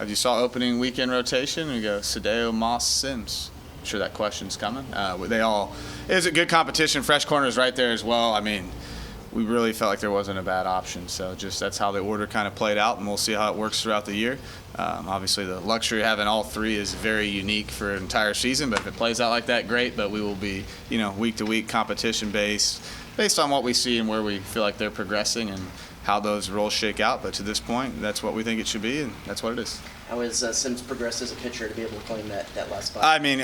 as you saw opening weekend rotation, we go Sedo, Moss, Sims. I'm sure that question's coming. It was a good competition. Fresh corners right there as well. I mean, we really felt like there wasn't a bad option. So just that's how the order kind of played out, and we'll see how it works throughout the year. Obviously, the luxury of having all three is very unique for an entire season, but if it plays out like that, great. But we will be, week-to-week competition based on what we see and where we feel like they're progressing and how those roles shake out. But to this point, that's what we think it should be, and that's what it is. How has Sims progressed as a pitcher to be able to claim that last spot? I mean,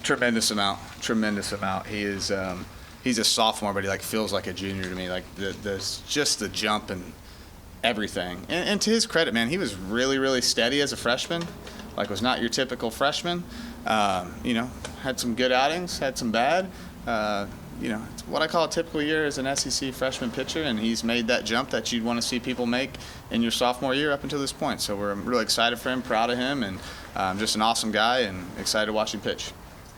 tremendous amount. He is. He's a sophomore, but he feels like a junior to me. Just the jump and everything. And to his credit, man, he was really, really steady as a freshman. Was not your typical freshman. Had some good outings, had some bad. It's what I call a typical year as an SEC freshman pitcher, and he's made that jump that you'd want to see people make in your sophomore year up until this point. So we're really excited for him, proud of him, and just an awesome guy, and excited to watch him pitch.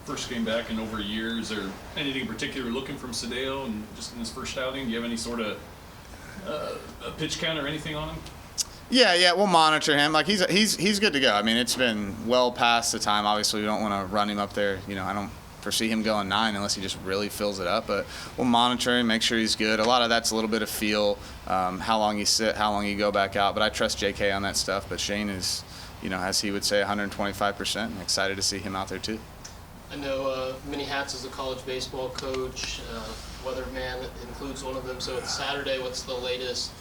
First game back in over a year. Is there anything in particular looking from Sedo and just in his first outing? Do you have any sort of a pitch count or anything on him? Yeah, we'll monitor him. He's good to go. I mean, it's been well past the time. Obviously, we don't want to run him up there. I don't foresee him going 9 unless he just really fills it up. But we'll monitor him, make sure he's good. A lot of that's a little bit of feel, how long you sit, how long you go back out. But I trust JK on that stuff. But Shane is, as he would say, 125%. And excited to see him out there too. I know many hats as a college baseball coach. Weatherman includes one of them. So it's Saturday. What's the latest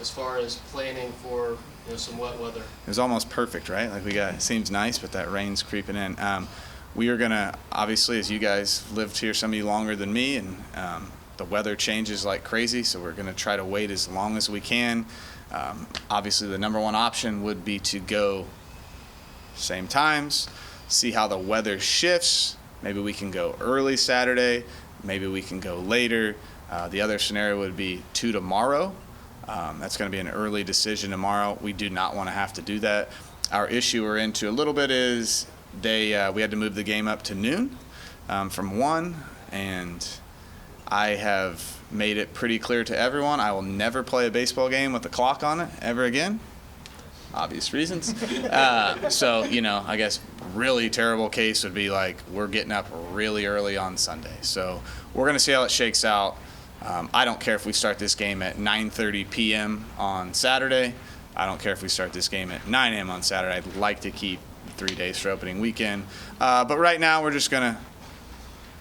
as far as planning for some wet weather? It was almost perfect, right? It seems nice, but that rain's creeping in. We are gonna, obviously, as you guys lived here, some of you longer than me, and the weather changes like crazy. So we're gonna try to wait as long as we can. Obviously, the number one option would be to go same times. See how the weather shifts. Maybe we can go early Saturday. Maybe we can go later. The other scenario would be 2 tomorrow. That's going to be an early decision tomorrow. We do not want to have to do that. Our issue we're into a little bit is we had to move the game up to noon from 1, and I have made it pretty clear to everyone I will never play a baseball game with a clock on it ever again. Obvious reasons. So, I guess really terrible case would be we're getting up really early on Sunday. So we're going to see how it shakes out. I don't care if we start this game at 9:30 p.m. on Saturday. I don't care if we start this game at 9 a.m. on Saturday. I'd like to keep 3 days for opening weekend. But right now we're just going to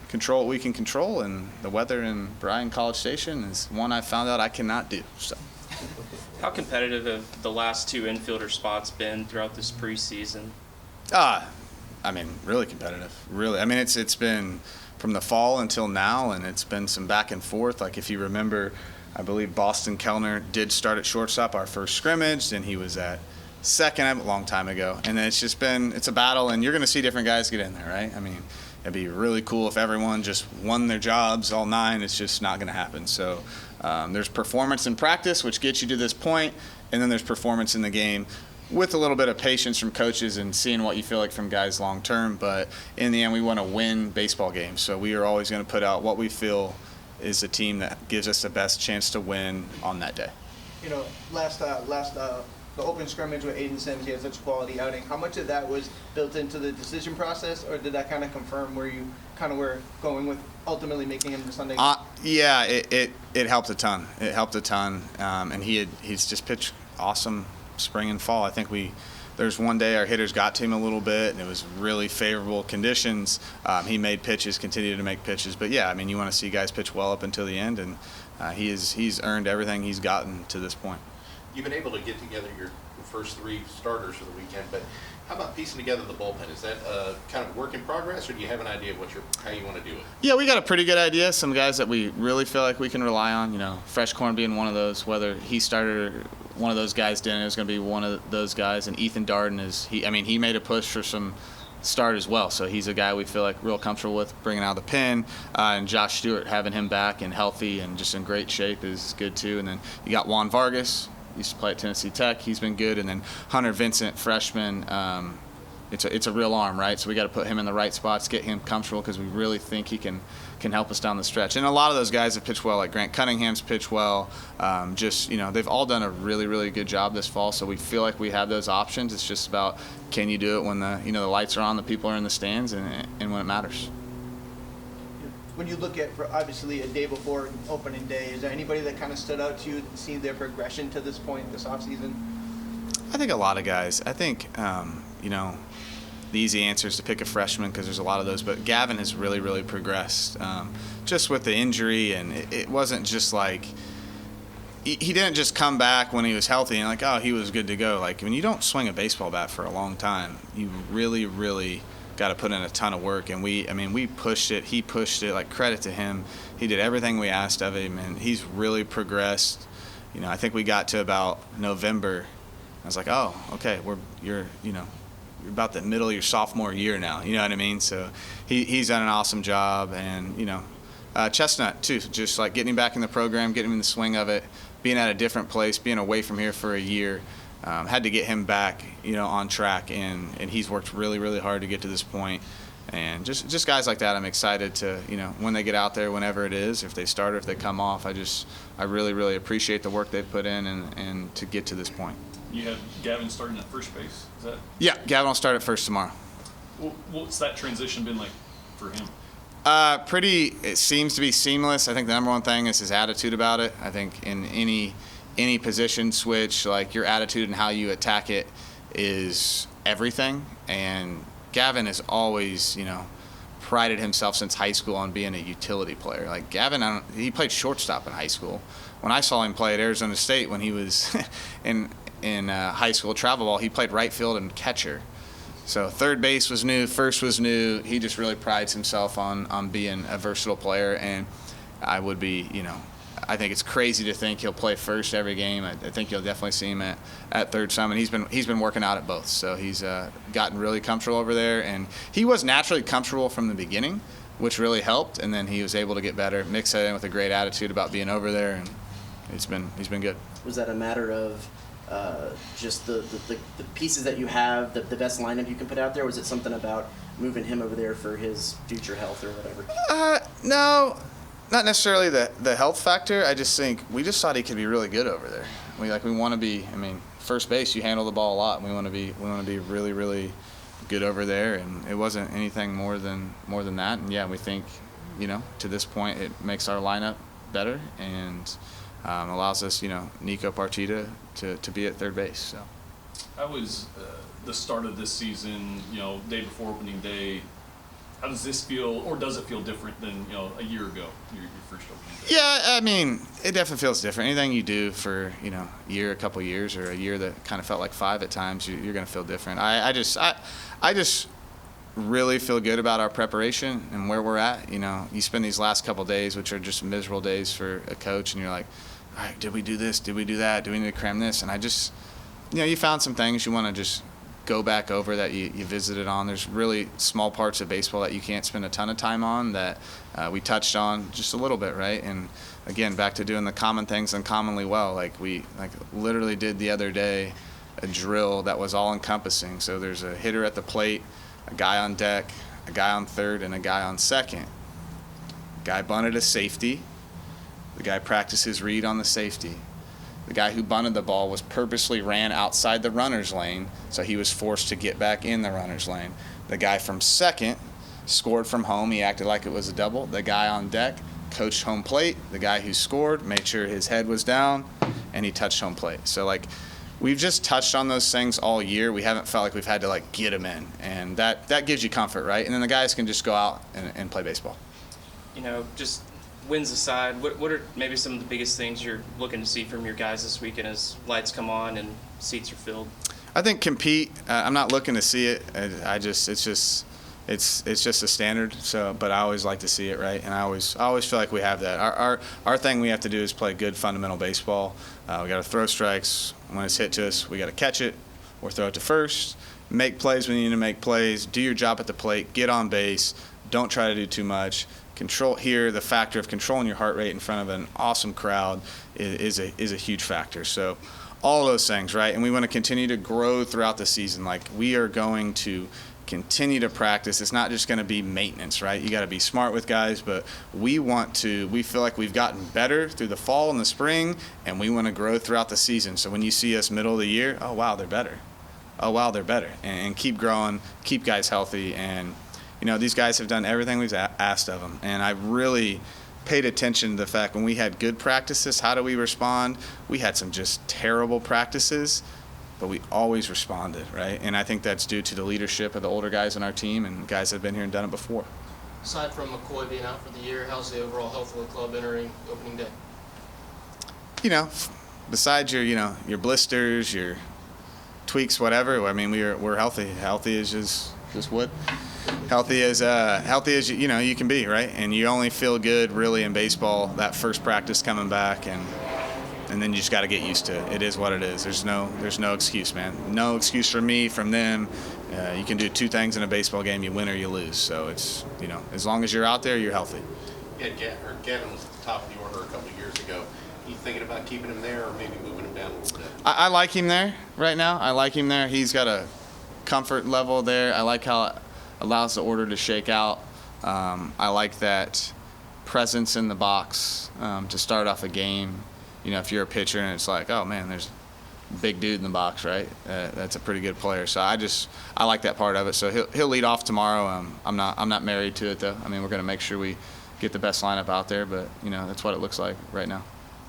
control what we can control, and the weather in Bryan College Station is one I found out I cannot do. So. How competitive have the last 2 infielder spots been throughout this preseason? Really competitive. Really. It's been from the fall until now, and it's been some back and forth. If you remember, I believe Boston Kellner did start at shortstop our first scrimmage, and he was at second a long time ago. And then it's a battle, and you're going to see different guys get in there, right? It'd be really cool if everyone just won their jobs, all 9. It's just not going to happen. So there's performance in practice, which gets you to this point, and then there's performance in the game with a little bit of patience from coaches and seeing what you feel like from guys long term. But in the end, we want to win baseball games. So we are always going to put out what we feel is the team that gives us the best chance to win on that day. The open scrimmage with Aiden Sims, he had such a quality outing. How much of that was built into the decision process, or did that kind of confirm where you kind of were going with ultimately making him the Sunday? Yeah, it helped a ton. And he's just pitched awesome spring and fall. I think there's one day our hitters got to him a little bit, and it was really favorable conditions. He made pitches, continued to make pitches. But yeah, you want to see guys pitch well up until the end, and he's earned everything he's gotten to this point. You've been able to get together your first 3 starters for the weekend, but how about piecing together the bullpen? Is that kind of work in progress, or do you have an idea of how you want to do it? Yeah, we got a pretty good idea. Some guys that we really feel like we can rely on. Fresh Corn being one of those. Whether he started or one of those guys didn't, it was going to be one of those guys. And Ethan Darden he made a push for some start as well. So he's a guy we feel like real comfortable with bringing out of the pen. And Josh Stewart, having him back and healthy and just in great shape is good too. And then you got Juan Vargas. Used to play at Tennessee Tech. He's been good. And then Hunter Vincent, freshman, it's a real arm, right? So we got to put him in the right spots, get him comfortable, because we really think he can help us down the stretch. And a lot of those guys have pitched well, like Grant Cunningham's pitched well. They've all done a really, really good job this fall. So we feel like we have those options. It's just about, can you do it when the lights are on, the people are in the stands, and when it matters. When you look at, obviously, a day before opening day, is there anybody that kind of stood out to you and see their progression to this point this offseason? I think a lot of guys. I think, the easy answer is to pick a freshman, because there's a lot of those. But Gavin has really, really progressed just with the injury. And it wasn't just like he didn't just come back when he was healthy and like, oh, he was good to go. Like, when you don't swing a baseball bat for a long time, you really, really got to put in a ton of work. And we pushed it. He pushed it. Like, credit to him. He did everything we asked of him, and he's really progressed. I think we got to about November. I was like, oh, okay, you're about the middle of your sophomore year now. You know what I mean? So he's done an awesome job. And, Chestnut, too, just like getting him back in the program, getting him in the swing of it, being at a different place, being away from here for a year. Had to get him back, on track. And he's worked really, really hard to get to this point. And just guys like that, I'm excited to, when they get out there, whenever it is, if they start or if they come off, I really, really appreciate the work they've put in and to get to this point. You have Gavin starting at first base. Is that? Yeah, Gavin will start at first tomorrow. What's that transition been like for him? It seems to be seamless. I think the number one thing is his attitude about it. I think in any position switch, like, your attitude and how you attack it is everything. And Gavin has always, prided himself since high school on being a utility player. Like, Gavin, he played shortstop in high school. When I saw him play at Arizona State when he was in high school travel ball, he played right field and catcher. So third base was new, first was new. He just really prides himself on being a versatile player. And I would be, I think it's crazy to think he'll play first every game. I think you'll definitely see him at third some, and he's been working out at both. So he's gotten really comfortable over there, and he was naturally comfortable from the beginning, which really helped. And then he was able to get better, mix that in with a great attitude about being over there, and he's been good. Was that a matter of just the pieces that you have, the best lineup you can put out there? Was it something about moving him over there for his future health or whatever? No, not necessarily the health factor. I just think we just thought he could be really good over there. We want to be. First base, you handle the ball a lot. And we want to be really, really good over there. And it wasn't anything more than that. And yeah, we think, to this point, it makes our lineup better and allows us, Nico Partita to be at third base. So. How was the start of this season, day before opening day? How does this feel, or does it feel different than, a year ago, your first opening day? Yeah, it definitely feels different. Anything you do for, a couple years, or a year that kind of felt like 5 at times, you're going to feel different. I just really feel good about our preparation and where we're at. You spend these last couple days, which are just miserable days for a coach, and you're like, all right, did we do this? Did we do that? Do we need to cram this? And I just, you found some things you want to just go back over that you visited on. There's really small parts of baseball that you can't spend a ton of time on that we touched on just a little bit, right? And again, back to doing the common things uncommonly well. We literally did the other day a drill that was all encompassing. So there's a hitter at the plate, a guy on deck, a guy on third, and a guy on second. Guy bunted a safety. The guy practiced his read on the safety. The guy who bunted the ball was purposely ran outside the runner's lane, so he was forced to get back in the runner's lane. The guy from second scored from home. He acted like it was a double. The guy on deck coached home plate. The guy who scored made sure his head was down, and he touched home plate. So, we've just touched on those things all year. We haven't felt like we've had to, get them in, and that gives you comfort, right? And then the guys can just go out and play baseball. Just wins aside, what are maybe some of the biggest things you're looking to see from your guys this weekend as lights come on and seats are filled? I think compete. I'm not looking to see it. It's just a standard. So, but I always like to see it, right? And I always feel like we have that. Our thing we have to do is play good fundamental baseball. We got to throw strikes when it's hit to us. We got to catch it or throw it to first. Make plays when you need to make plays. Do your job at the plate. Get on base. Don't try to do too much. Control here. The factor of controlling your heart rate in front of an awesome crowd is a huge factor. So all those things, right? And we want to continue to grow throughout the season. Like, we are going to continue to practice. It's not just going to be maintenance, right? You got to be smart with guys, but we feel like we've gotten better through the fall and the spring, and we want to grow throughout the season. So when you see us middle of the year, oh, wow, they're better. Oh, wow, they're better. And keep growing, keep guys healthy. And, these guys have done everything we've asked of them. And I really paid attention to the fact when we had good practices, how do we respond? We had some just terrible practices, but we always responded, right? And I think that's due to the leadership of the older guys on our team and guys that have been here and done it before. Aside from McCoy being out for the year, how's the overall health of the club entering opening day? Besides your blisters, your tweaks, whatever, I mean, we're healthy. Healthy is just what? Healthy as you can be, right? And you only feel good really in baseball that first practice coming back, and then you just got to get used to it. It is what it is. There's no excuse, man. No excuse from me, from them. You can do two things in a baseball game: you win or you lose. So it's as long as you're out there, you're healthy. Yeah, Gavin was at the top of the order a couple of years ago. You thinking about keeping him there or maybe moving him down a little bit? I like him there right now. I like him there. He's got a comfort level there. I like how it allows the order to shake out. I like that presence in the box to start off a game. If you're a pitcher and it's like, oh man, there's a big dude in the box, right? That's a pretty good player. So I like that part of it. So he'll lead off tomorrow. I'm not married to it though. I mean, we're going to make sure we get the best lineup out there, but that's what it looks like right now.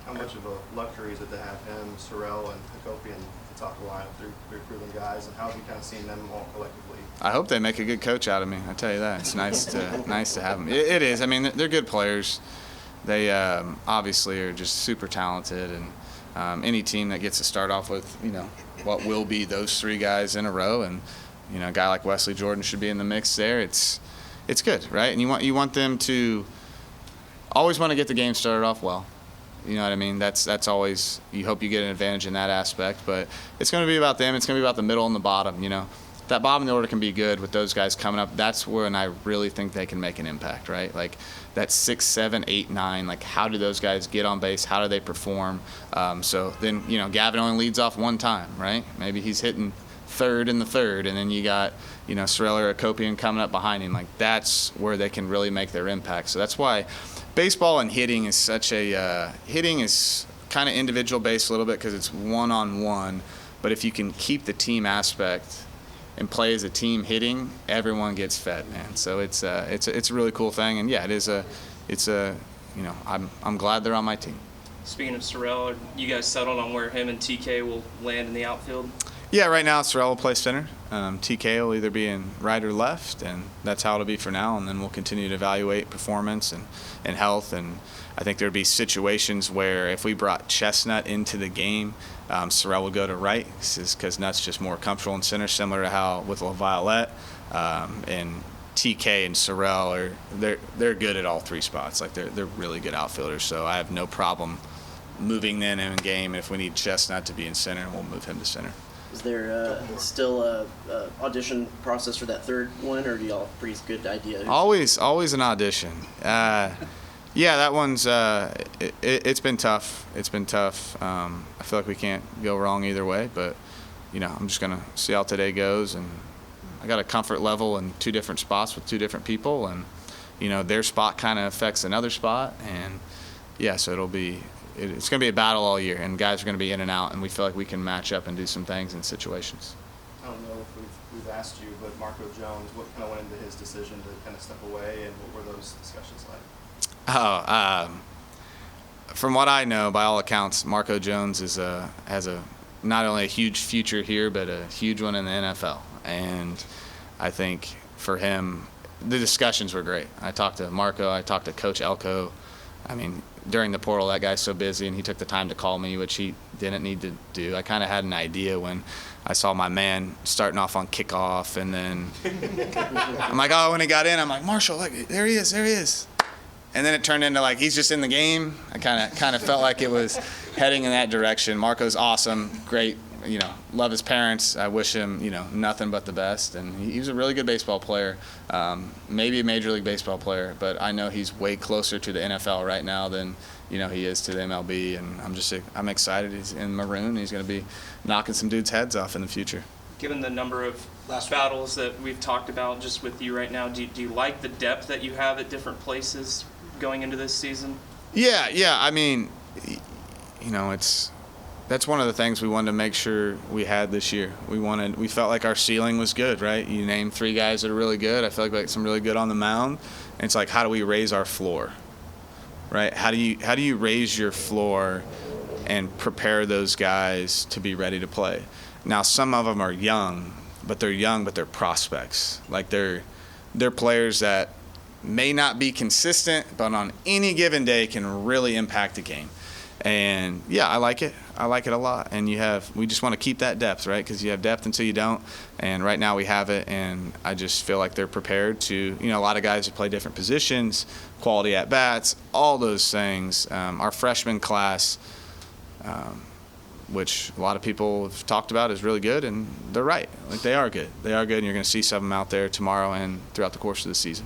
How much of a luxury is it to have him, Sorrell, and Hakopian at the top of the lineup, three proven guys, and how have you kind of seen them all collectively? I hope they make a good coach out of me. I tell you that. It's nice to have them. It is. I mean, they're good players. They obviously are just super talented, and any team that gets to start off with what will be those three guys in a row, and a guy like Wesley Jordan should be in the mix there. It's good, right? And you want them to always want to get the game started off well. You know what I mean? That's always, you hope you get an advantage in that aspect, but it's going to be about them. It's going to be about the middle and the bottom. That bottom of the order can be good with those guys coming up. That's when I really think they can make an impact, right? Like that 6, 7, 8, 9. Like, how do those guys get on base? How do they perform? So then Gavin only leads off one time, right? Maybe he's hitting third in the third, and then you got Sorrell or Hakopian coming up behind him. Like, that's where they can really make their impact. So that's why baseball and hitting is such a hitting is kind of individual based a little bit because it's one-on-one, but if you can keep the team aspect and play as a team hitting, everyone gets fed, man. So it's a really cool thing, and yeah, I'm glad they're on my team. Speaking of Sorrell, are you guys settled on where him and TK will land in the outfield? Yeah, right now Sorrell will play center. TK will either be in right or left, and that's how it'll be for now. And then we'll continue to evaluate performance and health. And I think there'd be situations where if we brought Chestnut into the game, Sorrell would go to right because Nut's just more comfortable in center, similar to how with LaViolette. And TK and Sorrell they're good at all three spots. Like they're really good outfielders. So I have no problem moving them in game. If we need Chestnut to be in center, we'll move him to center. Is there still a audition process for that third one, or do y'all have a pretty good idea? Always an audition. Yeah, that one's it's been tough. It's been tough. I feel like we can't go wrong either way, but I'm just gonna see how today goes, and I got a comfort level in two different spots with two different people, and their spot kind of affects another spot, and yeah, so it's going to be a battle all year, and guys are going to be in and out, and we feel like we can match up and do some things in situations. I don't know if we've asked you, but Marco Jones, what kind of went into his decision to kind of step away, and what were those discussions like? From what I know, by all accounts, Marco Jones has not only a huge future here, but a huge one in the NFL. And I think for him, the discussions were great. I talked to Marco, I talked to Coach Elko. I mean, during the portal, that guy's so busy, and he took the time to call me, which he didn't need to do. I kind of had an idea when I saw my man starting off on kickoff, and then I'm like, oh, when he got in, I'm like, Marshall, look, there he is. And then it turned into like he's just in the game. I kind of felt like it was heading in that direction. Marco's awesome, great, love his parents. I wish him, nothing but the best. And he was a really good baseball player, maybe a Major League Baseball player, but I know he's way closer to the NFL right now than, he is to the MLB. And I'm excited. He's in Maroon. He's going to be knocking some dudes' heads off in the future. Given the number of battles that we've talked about just with you right now, do you like the depth that you have at different places going into this season? Yeah. I mean, that's one of the things we wanted to make sure we had this year. We felt like our ceiling was good, right? You name 3 guys that are really good. I feel like some really good on the mound. And it's like, how do we raise our floor, right? How do you raise your floor and prepare those guys to be ready to play? Now, some of them are young, but they're prospects. Like they're players that may not be consistent, but on any given day can really impact a game. And yeah, I like it. I like it a lot. And we just want to keep that depth, right? Because you have depth until you don't. And right now we have it. And I just feel like they're prepared to, a lot of guys who play different positions, quality at bats, all those things. Our freshman class, which a lot of people have talked about, is really good. And they're right. Like they are good. They are good. And you're going to see some of them out there tomorrow and throughout the course of the season.